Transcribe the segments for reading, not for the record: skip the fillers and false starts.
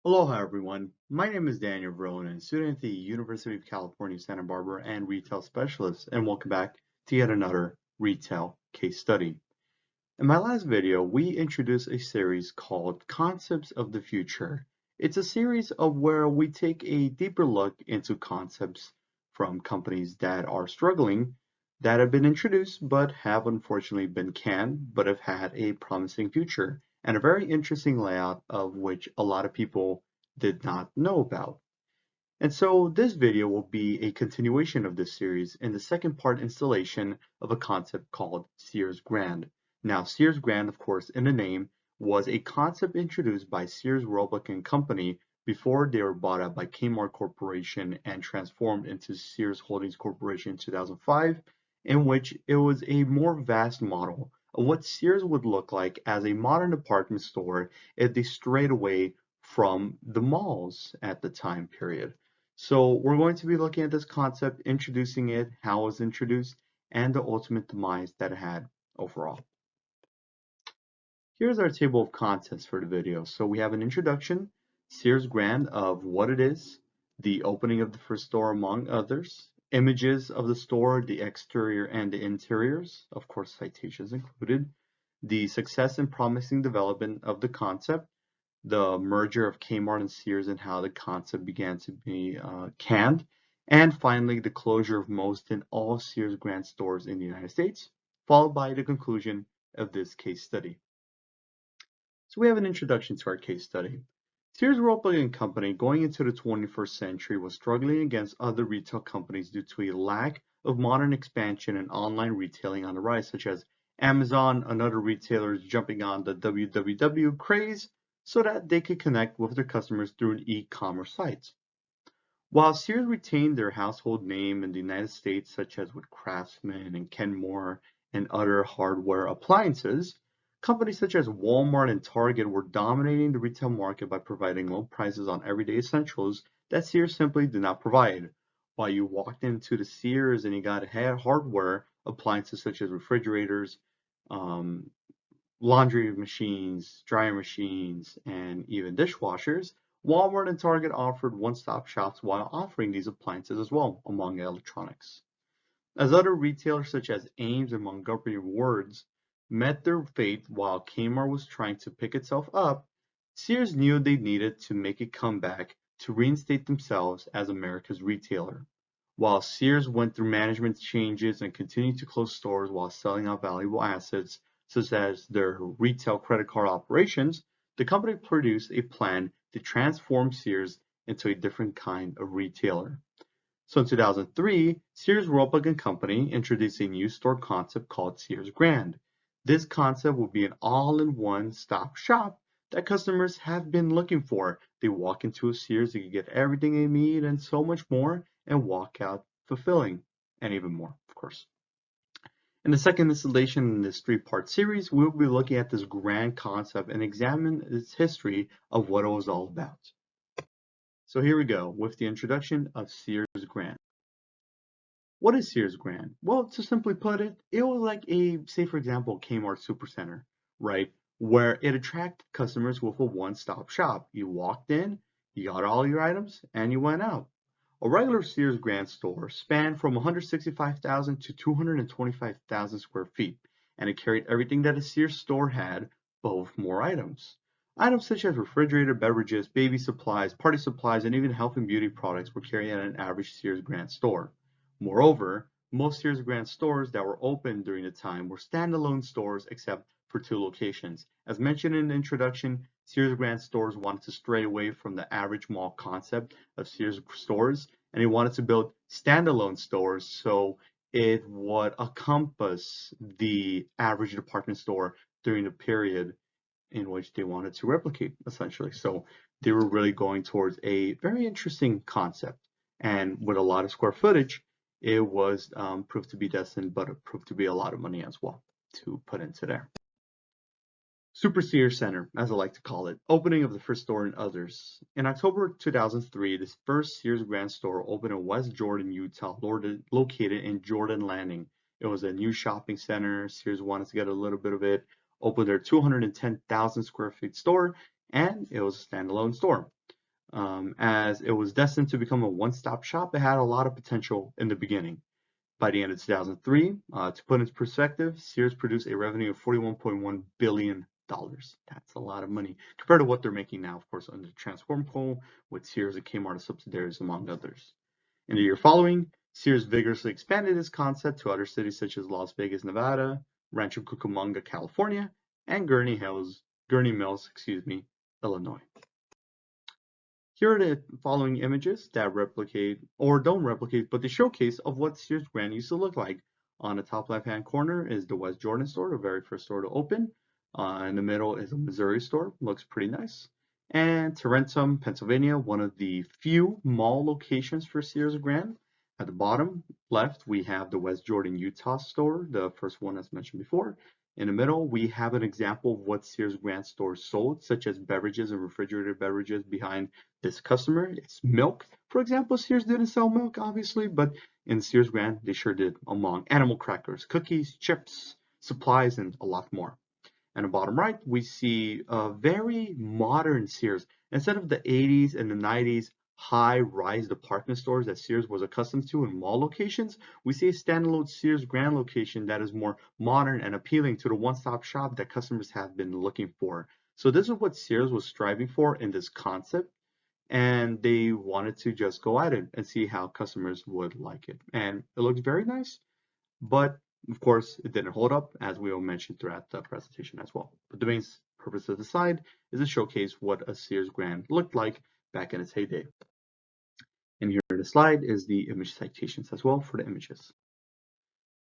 Aloha everyone, my name is Daniel Verlin, student at the University of California, Santa Barbara and retail specialist, and welcome back to yet another retail case study. In my last video, we introduced a series called Concepts of the Future. It's a series of where we take a deeper look into concepts from companies that are struggling, that have been introduced but have unfortunately been canned, but have had a promising future and a very interesting layout of which a lot of people did not know about. And so this video will be a continuation of this series in the second part installation of a concept called Sears Grand. Now, Sears Grand, of course, in the name, was a concept introduced by Sears Roebuck and Company before they were bought out by Kmart Corporation and transformed into Sears Holdings Corporation in 2005, in which it was a more vast model of what Sears would look like as a modern department store if they strayed away from the malls at the time period. So we're going to be looking at this concept, introducing it, how it was introduced, and the ultimate demise that it had overall. Here's our table of contents for the video. So we have an introduction, Sears Grand of what it is, the opening of the first store among others, images of the store, the exterior and the interiors, of course citations included, the success and promising development of the concept, the merger of Kmart and Sears and how the concept began to be canned, and finally the closure of most and all Sears Grand stores in the United States, followed by the conclusion of this case study. So we have an introduction to our case study. Sears Roebuck and Company going into the 21st century was struggling against other retail companies due to a lack of modern expansion and online retailing on the rise, such as Amazon and other retailers jumping on the www craze so that they could connect with their customers through e-commerce sites. While Sears retained their household name in the United States, such as with Craftsman and Kenmore and other hardware appliances, companies such as Walmart and Target were dominating the retail market by providing low prices on everyday essentials that Sears simply did not provide. While you walked into the Sears and you got hardware appliances such as refrigerators, um, laundry machines, dryer machines, and even dishwashers, Walmart and Target offered one-stop shops while offering these appliances as well, among electronics. As other retailers such as Ames and Montgomery Wards met their fate while Kmart was trying to pick itself up, Sears knew they needed to make a comeback to reinstate themselves as America's retailer. While Sears went through management changes and continued to close stores while selling out valuable assets, such as their retail credit card operations, the company produced a plan to transform Sears into a different kind of retailer. So in 2003, Sears Roebuck and Company introduced a new store concept called Sears Grand. This concept will be an all-in-one stop shop that customers have been looking for. They walk into a Sears, they can get everything they need and so much more and walk out fulfilling and even more, of course. In the second installation in this three-part series, we will be looking at this grand concept and examine its history of what it was all about. So here we go with the introduction of Sears Grand. What is Sears Grand? Well, to simply put it, it was like a, say for example, Kmart Supercenter, right? Where it attracted customers with a one-stop shop. You walked in, you got all your items, and you went out. A regular Sears Grand store spanned from 165,000 to 225,000 square feet, and it carried everything that a Sears store had, but with more items. Items such as refrigerator, beverages, baby supplies, party supplies, and even health and beauty products were carried at an average Sears Grand store. Moreover, most Sears Grand stores that were open during the time were standalone stores except for two locations. As mentioned in the introduction, Sears Grand stores wanted to stray away from the average mall concept of Sears stores, and they wanted to build standalone stores so it would encompass the average department store during the period in which they wanted to replicate, essentially. So they were really going towards a very interesting concept. And with a lot of square footage, it was proved to be destined, but it proved to be a lot of money as well to put into there. Super Sears Center, as I like to call it, opening of the first store and others. In October 2003, this first Sears Grand store opened in West Jordan, Utah, located in Jordan Landing. It was a new shopping center. Sears wanted to get a little bit of it, opened their 210,000 square feet store, and it was a standalone store. As it was destined to become a one-stop shop, it had a lot of potential in the beginning. By the end of 2003, to put into perspective, Sears produced a revenue of $41.1 billion. That's a lot of money compared to what they're making now, of course, under the Transform Co. with Sears and Kmart as subsidiaries, among others. In the year following, Sears vigorously expanded its concept to other cities such as Las Vegas, Nevada, Rancho Cucamonga, California, and Gurnee Mills, Illinois. Here are the following images that replicate, or don't replicate, but they showcase of what Sears Grand used to look like. On the top left-hand corner is the West Jordan store, the very first store to open. In the middle is a Missouri store, looks pretty nice. And Tarentum, Pennsylvania, one of the few mall locations for Sears Grand. At the bottom left, we have the West Jordan, Utah store, the first one as mentioned before. In the middle, we have an example of what Sears Grand stores sold, such as beverages and refrigerated beverages behind this customer. It's milk. For example, Sears didn't sell milk, obviously, but in Sears Grand, they sure did, among animal crackers, cookies, chips, supplies, and a lot more. And the bottom right, we see a very modern Sears. Instead of the 80s and the 90s high-rise department stores that Sears was accustomed to in mall locations, we see a standalone Sears Grand location that is more modern and appealing to the one-stop shop that customers have been looking for. So this is what Sears was striving for in this concept, and they wanted to just go at it and see how customers would like it. And it looks very nice, but of course, it didn't hold up, as we will mention throughout the presentation as well. But the main purpose of the slide is to showcase what a Sears Grand looked like back in its heyday. And here the slide is the image citations as well for the images.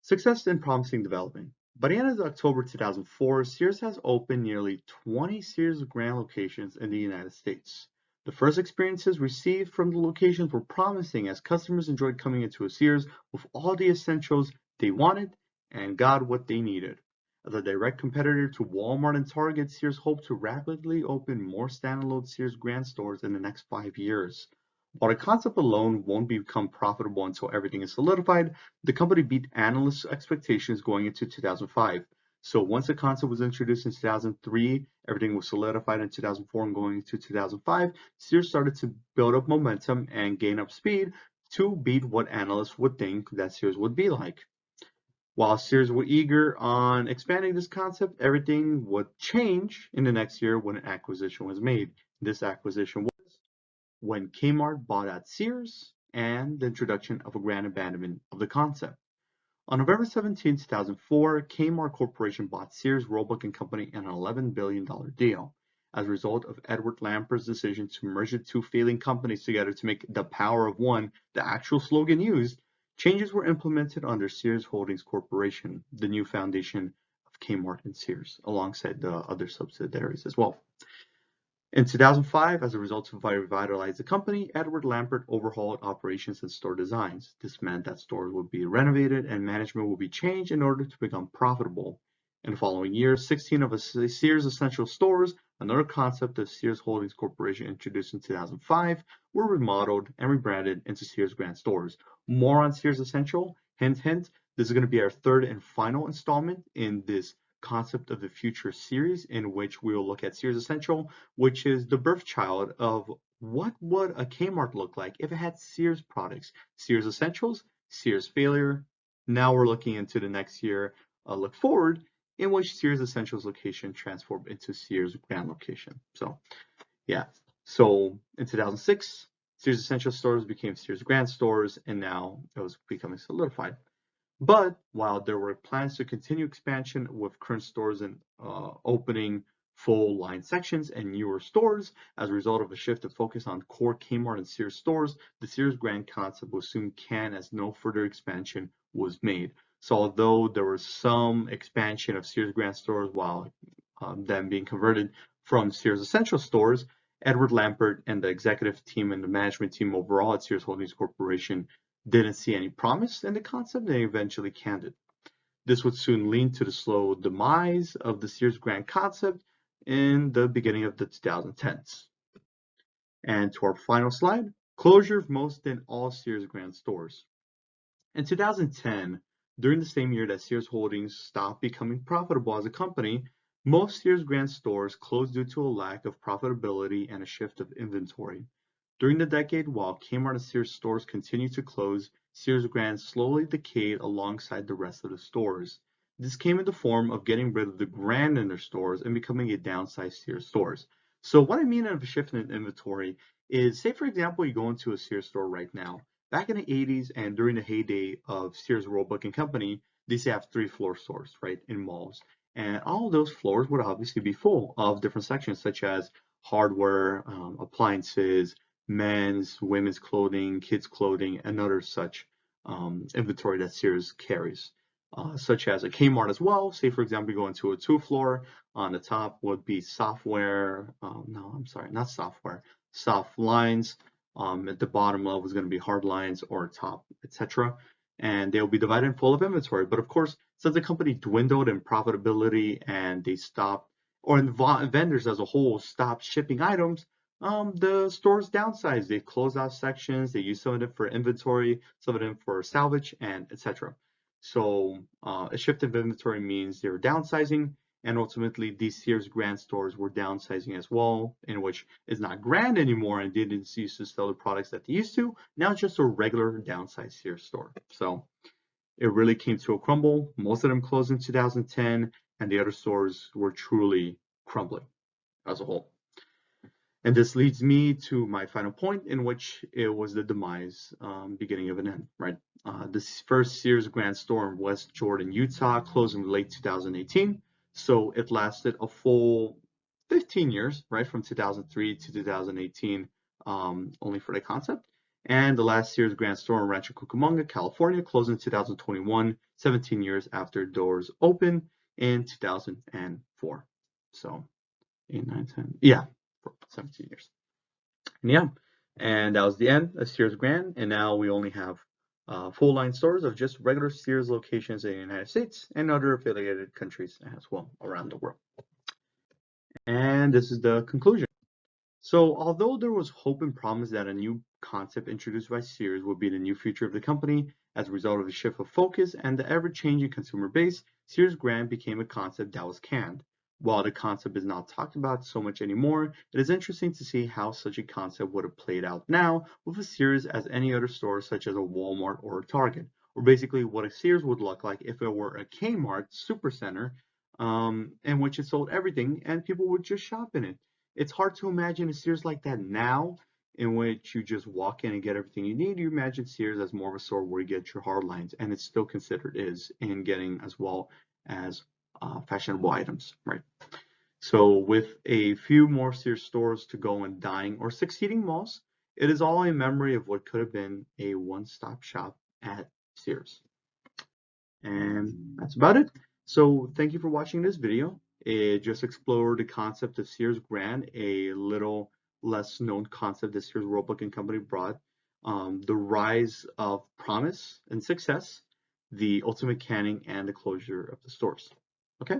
Success in promising development. By the end of October 2004, Sears has opened nearly 20 Sears Grand locations in the United States. The first experiences received from the locations were promising as customers enjoyed coming into a Sears with all the essentials they wanted and got what they needed. As a direct competitor to Walmart and Target, Sears hoped to rapidly open more standalone Sears Grand stores in the next 5 years. While the concept alone won't become profitable until everything is solidified, the company beat analysts' expectations going into 2005. So once the concept was introduced in 2003, everything was solidified in 2004 and going into 2005, Sears started to build up momentum and gain up speed to beat what analysts would think that Sears would be like. While Sears were eager on expanding this concept, everything would change in the next year when an acquisition was made. This acquisition was when Kmart bought out Sears and the introduction of a grand abandonment of the concept. On November 17, 2004, Kmart Corporation bought Sears, Roebuck and Company in an $11 billion deal. As a result of Edward Lampert's decision to merge the two failing companies together to make the power of one the actual slogan used, changes were implemented under Sears Holdings Corporation, the new foundation of Kmart and Sears, alongside the other subsidiaries as well. In 2005, as a result of revitalizing the company, Edward Lampert overhauled operations and store designs. This meant that stores would be renovated and management would be changed in order to become profitable. In the following years, 16 of the Sears Essential stores, another concept of Sears Holdings Corporation introduced in 2005, were remodeled and rebranded into Sears Grand stores. More on Sears Essential. Hint, hint, this is going to be our third and final installment in this concept of the future series, in which we will look at Sears Essential, which is the birth child of what would a Kmart look like if it had Sears products. Sears Essentials, Sears Failure. Now we're looking into the next year, look forward, in which Sears Essentials location transformed into Sears Grand location. So yeah, so in 2006, Sears Essential stores became Sears Grand stores, and now it was becoming solidified. But while there were plans to continue expansion with current stores and opening full line sections and newer stores, as a result of a shift of focus on core Kmart and Sears stores, the Sears Grand concept was soon canned as no further expansion was made. So although there was some expansion of Sears Grand stores while them being converted from Sears Essential stores, Edward Lampert and the executive team and the management team overall at Sears Holdings Corporation didn't see any promise in the concept and eventually canned it. This would soon lead to the slow demise of the Sears Grand concept in the beginning of the 2010s. And to our final slide, closure of most and all Sears Grand stores. In 2010, during the same year that Sears Holdings stopped becoming profitable as a company, most Sears Grand stores closed due to a lack of profitability and a shift of inventory. During the decade, while Kmart and Sears stores continued to close, Sears Grand slowly decayed alongside the rest of the stores. This came in the form of getting rid of the Grand in their stores and becoming a downsized Sears stores. So what I mean of a shift in inventory is, say for example, you go into a Sears store right now. Back in the 80s and during the heyday of Sears Roebuck and Company, they used to have 3-floor stores, right, in malls. And all of those floors would obviously be full of different sections such as hardware, appliances, men's, women's clothing, kids' clothing, and other such inventory that Sears carries, such as a Kmart as well. Say, for example, you go into a 2-floor. On the top would be software. No, I'm sorry, not software. Soft lines. At the bottom level is going to be hard lines or top, etc. And they'll be divided and full of inventory. But of course, since the company dwindled in profitability and they stopped, or vendors as a whole stopped shipping items, the stores downsized. They closed out sections. They used some of them for inventory, some of them for salvage, and etc. So a shift of inventory means they're downsizing, and ultimately these Sears Grand stores were downsizing as well, in which it's not Grand anymore and they didn't used to sell the products that they used to. Now it's just a regular downsized Sears store. So it really came to a crumble. Most of them closed in 2010, and the other stores were truly crumbling as a whole. And this leads me to my final point, in which it was the demise, beginning of an end, right? This first Sears Grand store in West Jordan, Utah, closed in late 2018. So it lasted a full 15 years, right? From 2003 to 2018, only for the concept. And the last Sears Grand store in Rancho Cucamonga, California, closed in 2021, 17 years after doors opened in 2004. So 8, 9, 10, yeah, for 17 years. And yeah, and that was the end of Sears Grand. And now we only have full line stores of just regular Sears locations in the United States and other affiliated countries as well around the world. And this is the conclusion. So although there was hope and promise that a new concept introduced by Sears would be the new future of the company, as a result of the shift of focus and the ever-changing consumer base, Sears Grand became a concept that was canned. While the concept is not talked about so much anymore, it is interesting to see how such a concept would have played out now with a Sears as any other store such as a Walmart or a Target, or basically what a Sears would look like if it were a Kmart supercenter, in which it sold everything and people would just shop in it. It's hard to imagine a Sears like that now, in which you just walk in and get everything you need. You imagine Sears as more of a store where you get your hard lines, and it's still considered is in getting as well as fashionable items, right? So with a few more Sears stores to go and dying or succeeding malls, it is all a memory of what could have been a one-stop shop at Sears. And that's about it. So thank you for watching this video. It just explored the concept of Sears Grand, a little less known concept that Sears Roebuck and Company brought. The rise of promise and success, the ultimate canning, and the closure of the stores. Okay.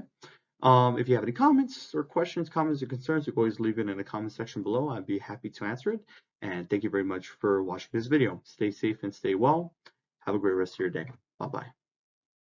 If you have any comments or questions, comments or concerns, you can always leave it in the comment section below. I'd be happy to answer it. And thank you very much for watching this video. Stay safe and stay well. Have a great rest of your day. Bye-bye.